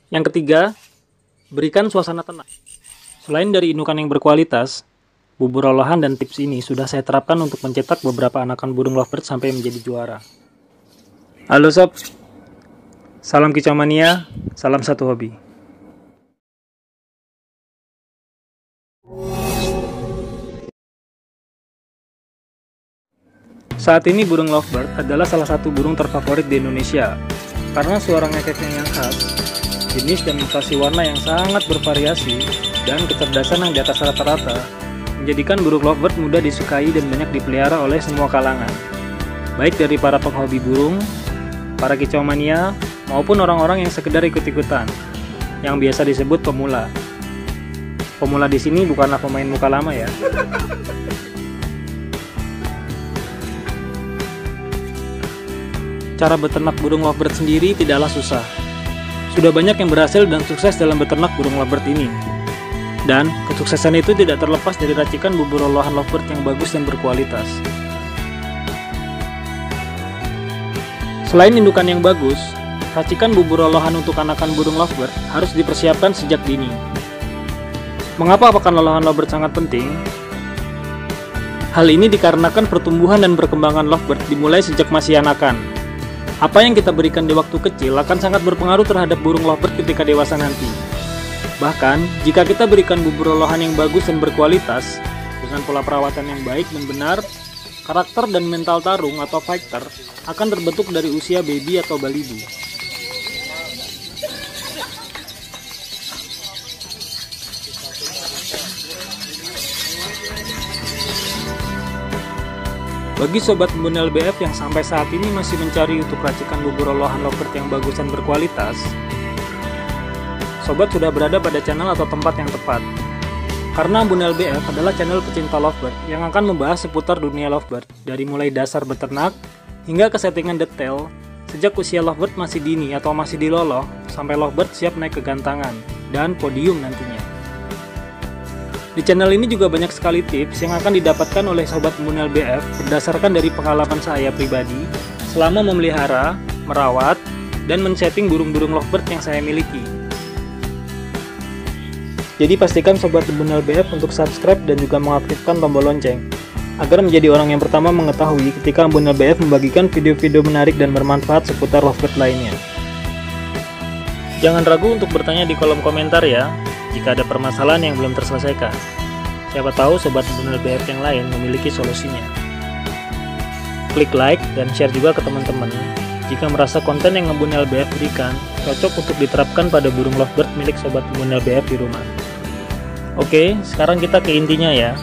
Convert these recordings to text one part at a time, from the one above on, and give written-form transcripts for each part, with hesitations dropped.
Yang ketiga, berikan suasana tenang. Selain dari indukan yang berkualitas, bubur olahan dan tips ini sudah saya terapkan untuk mencetak beberapa anakan burung lovebird sampai menjadi juara. Halo sob, salam kicau mania, salam satu hobi. Saat ini burung lovebird adalah salah satu burung terfavorit di Indonesia karena suara ngekeknya yang khas, jenis dan mutasi warna yang sangat bervariasi, dan kecerdasan yang di atas rata-rata menjadikan burung lovebird mudah disukai dan banyak dipelihara oleh semua kalangan, baik dari para penghobi burung, para kicau mania, maupun orang-orang yang sekedar ikut-ikutan, yang biasa disebut pemula. Pemula di sini bukanlah pemain muka lama ya. Cara beternak burung lovebird sendiri tidaklah susah. Sudah banyak yang berhasil dan sukses dalam beternak burung lovebird ini. Dan kesuksesan itu tidak terlepas dari racikan bubur olahan lovebird yang bagus dan berkualitas. Selain indukan yang bagus, racikan bubur olahan untuk anakan burung lovebird harus dipersiapkan sejak dini. Mengapa pakan olahan lovebird sangat penting? Hal ini dikarenakan pertumbuhan dan perkembangan lovebird dimulai sejak masih anakan. Apa yang kita berikan di waktu kecil akan sangat berpengaruh terhadap burung lovebird ketika dewasa nanti. Bahkan, jika kita berikan bubur olahan yang bagus dan berkualitas, dengan pola perawatan yang baik dan benar, karakter dan mental tarung atau fighter akan terbentuk dari usia baby atau balibu. Bagi sobat embun LBF yang sampai saat ini masih mencari untuk racikan bubur olahan lovebird yang bagus dan berkualitas, sobat sudah berada pada channel atau tempat yang tepat. Karena Embun LBF adalah channel pecinta lovebird yang akan membahas seputar dunia lovebird, dari mulai dasar beternak hingga ke settingan detail, sejak usia lovebird masih dini atau masih diloloh, sampai lovebird siap naik ke gantangan dan podium nantinya. Di channel ini juga banyak sekali tips yang akan didapatkan oleh sobat Embun LBF berdasarkan dari pengalaman saya pribadi selama memelihara, merawat, dan men-setting burung-burung lovebird yang saya miliki. Jadi pastikan sobat Embun LBF untuk subscribe dan juga mengaktifkan tombol lonceng agar menjadi orang yang pertama mengetahui ketika Embun LBF membagikan video-video menarik dan bermanfaat seputar lovebird lainnya. Jangan ragu untuk bertanya di kolom komentar ya, jika ada permasalahan yang belum terselesaikan. Siapa tahu sobat Embun LBF yang lain memiliki solusinya. Klik like dan share juga ke teman-teman jika merasa konten yang Embun LBF berikan cocok untuk diterapkan pada burung lovebird milik sobat Embun LBF di rumah. Oke, sekarang kita ke intinya ya.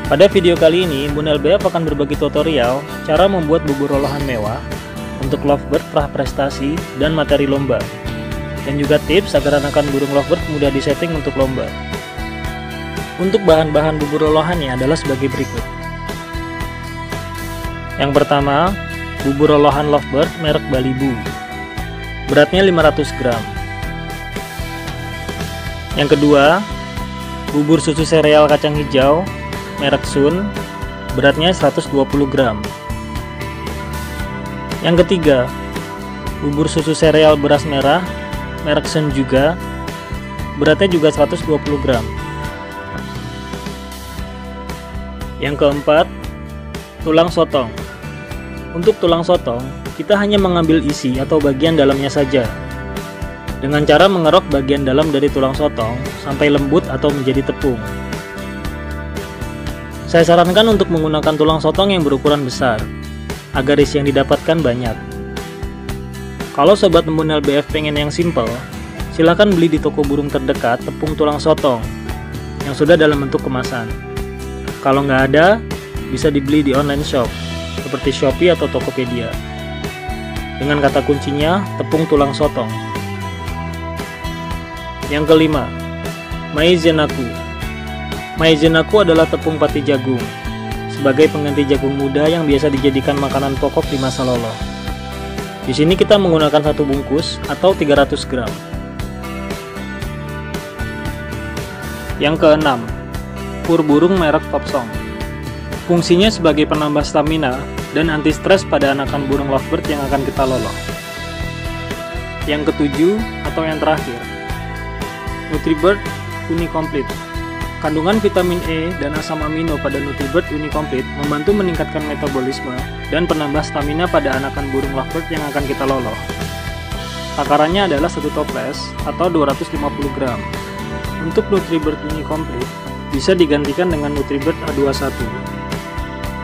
Pada video kali ini, Embun LBF akan berbagi tutorial cara membuat bubur olahan mewah untuk lovebird pra prestasi dan materi lomba, dan juga tips agar anakan burung lovebird mudah disetting untuk lomba. Untuk bahan-bahan bubur olahannya adalah sebagai berikut. Yang pertama, bubur olahan lovebird merek Balibu. Beratnya 500 gram. Yang kedua, bubur susu sereal kacang hijau merek Sun. Beratnya 120 gram. Yang ketiga, bubur susu sereal beras merah merek Sun juga, beratnya juga 120 gram. Yang keempat, tulang sotong. Untuk tulang sotong, kita hanya mengambil isi atau bagian dalamnya saja, dengan cara mengerok bagian dalam dari tulang sotong sampai lembut atau menjadi tepung. Saya sarankan untuk menggunakan tulang sotong yang berukuran besar, agar isi yang didapatkan banyak. Kalau sobat Embun LBF pengen yang simple, silahkan beli di toko burung terdekat tepung tulang sotong yang sudah dalam bentuk kemasan. Kalau nggak ada, bisa dibeli di online shop seperti Shopee atau Tokopedia. Dengan kata kuncinya tepung tulang sotong. Yang kelima, Maizenaku. Maizenaku adalah tepung pati jagung, sebagai pengganti jagung muda yang biasa dijadikan makanan pokok di masa loloh. Di sini kita menggunakan 1 bungkus atau 300 gram. Yang keenam, pur burung merek Topsong. Fungsinya sebagai penambah stamina dan anti stres pada anakan burung lovebird yang akan kita loloh. Yang ketujuh atau yang terakhir, Nutribird Unicomplete. Kandungan vitamin E dan asam amino pada Nutribird Unicomplete membantu meningkatkan metabolisme dan penambah stamina pada anakan burung lovebird yang akan kita loloh. Takarannya adalah 1 toples atau 250 gram. Untuk Nutribird Unicomplete bisa digantikan dengan Nutribird A21.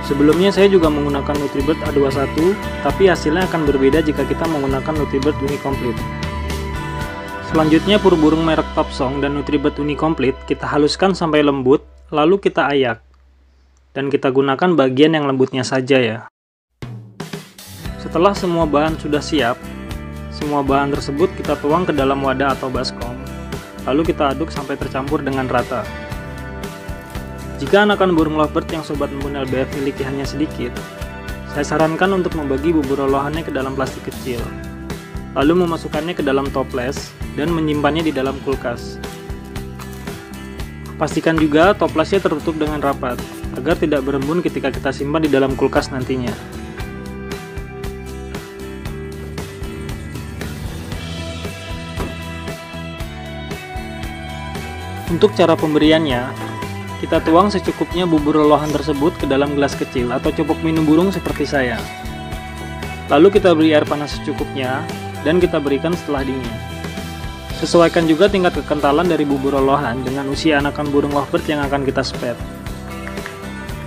Sebelumnya saya juga menggunakan Nutribird A21, tapi hasilnya akan berbeda jika kita menggunakan Nutribird Unicomplete. Selanjutnya pur burung merek Topsong dan Nutribird Unicomplete kita haluskan sampai lembut, lalu kita ayak. Dan kita gunakan bagian yang lembutnya saja ya. Setelah semua bahan sudah siap, semua bahan tersebut kita tuang ke dalam wadah atau baskom, lalu kita aduk sampai tercampur dengan rata. Jika anakan burung lovebird yang Sobat Embun LBF miliki hanya sedikit, saya sarankan untuk membagi bubur olahannya ke dalam plastik kecil, lalu memasukkannya ke dalam toples dan menyimpannya di dalam kulkas. Pastikan juga toplesnya tertutup dengan rapat, agar tidak berembun ketika kita simpan di dalam kulkas nantinya. Untuk cara pemberiannya, kita tuang secukupnya bubur olahan tersebut ke dalam gelas kecil atau cupuk minum burung seperti saya. Lalu kita beri air panas secukupnya dan kita berikan setelah dingin. Sesuaikan juga tingkat kekentalan dari bubur olahan dengan usia anakan burung lovebird yang akan kita spet.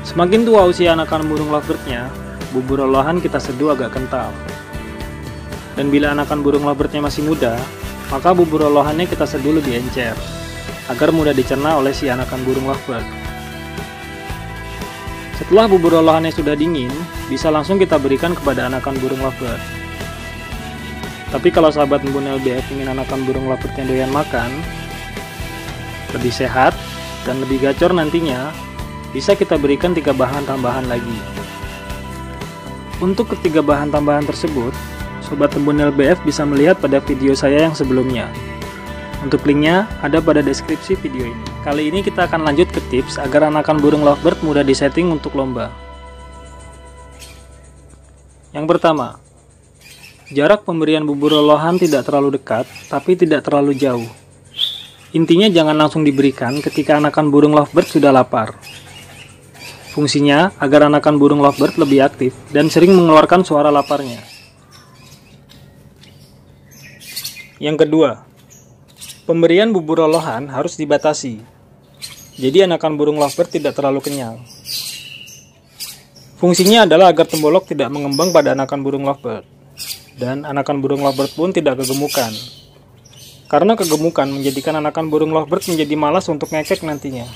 Semakin tua usia anakan burung lovebirdnya, bubur olahan kita seduh agak kental. Dan bila anakan burung lovebirdnya masih muda, maka bubur olahannya kita seduh lebih encer, agar mudah dicerna oleh si anakan burung lovebird. Setelah bubur olahannya sudah dingin, bisa langsung kita berikan kepada anakan burung lovebird. Tapi kalau sahabat embun LBF ingin anakan burung lovebird yang doyan makan, lebih sehat, dan lebih gacor nantinya, bisa kita berikan 3 bahan tambahan lagi. Untuk ketiga bahan tambahan tersebut, Sobat Embun LBF bisa melihat pada video saya yang sebelumnya. Untuk linknya ada pada deskripsi video ini. Kali ini kita akan lanjut ke tips agar anakan burung lovebird mudah disetting untuk lomba. Yang pertama, jarak pemberian bubur olahan tidak terlalu dekat, tapi tidak terlalu jauh. Intinya jangan langsung diberikan ketika anakan burung lovebird sudah lapar. Fungsinya agar anakan burung lovebird lebih aktif dan sering mengeluarkan suara laparnya. Yang kedua, pemberian bubur olahan harus dibatasi, jadi anakan burung lovebird tidak terlalu kenyang. Fungsinya adalah agar tembolok tidak mengembang pada anakan burung lovebird, dan anakan burung lovebird pun tidak kegemukan. Karena kegemukan menjadikan anakan burung lovebird menjadi malas untuk ngekek nantinya.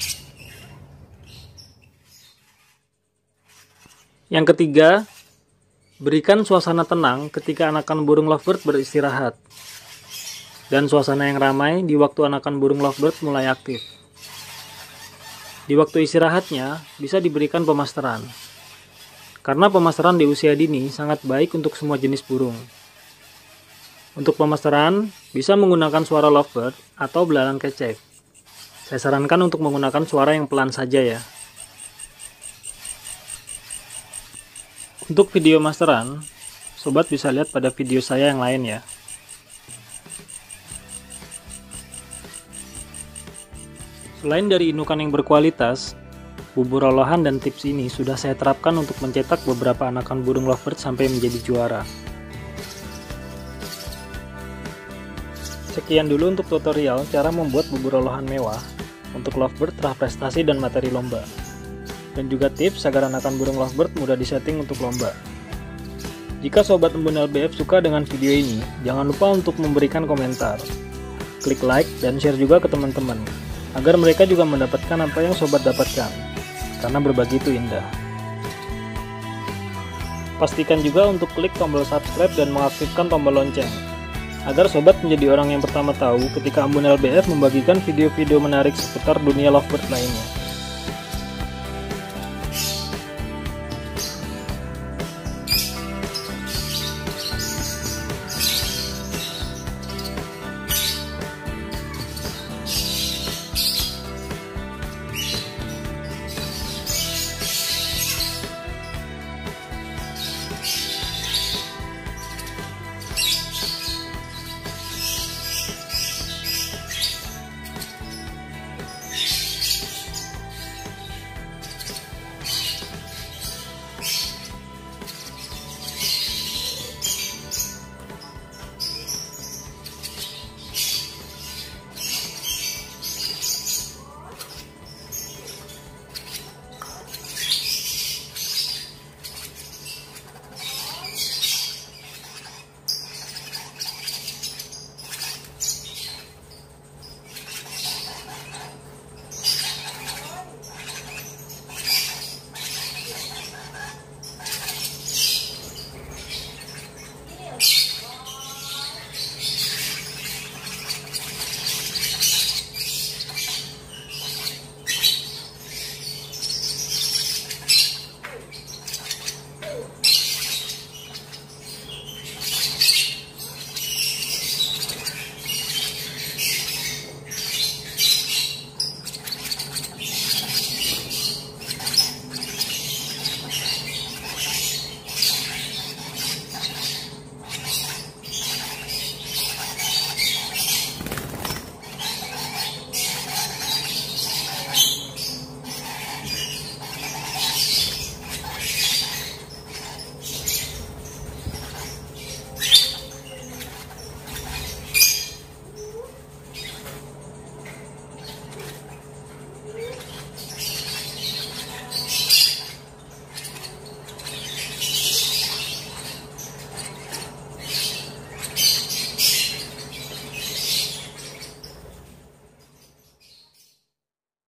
Yang ketiga, berikan suasana tenang ketika anakan burung lovebird beristirahat, dan suasana yang ramai di waktu anakan burung lovebird mulai aktif. Di waktu istirahatnya bisa diberikan pemasteran, karena pemasteran di usia dini sangat baik untuk semua jenis burung. Untuk pemasteran bisa menggunakan suara lovebird atau belalang kecek. Saya sarankan untuk menggunakan suara yang pelan saja ya. Untuk video masteran, sobat bisa lihat pada video saya yang lain ya. Selain dari indukan yang berkualitas, bubur olahan dan tips ini sudah saya terapkan untuk mencetak beberapa anakan burung lovebird sampai menjadi juara. Sekian dulu untuk tutorial cara membuat bubur olahan mewah untuk lovebird praprestasi dan materi lomba. Dan juga tips agar anakan burung lovebird mudah disetting untuk lomba. Jika Sobat Embun LBF suka dengan video ini, jangan lupa untuk memberikan komentar, klik like, dan share juga ke teman-teman, agar mereka juga mendapatkan apa yang sobat dapatkan, karena berbagi itu indah. Pastikan juga untuk klik tombol subscribe dan mengaktifkan tombol lonceng, agar sobat menjadi orang yang pertama tahu ketika Embun LBF membagikan video-video menarik seputar dunia lovebird lainnya.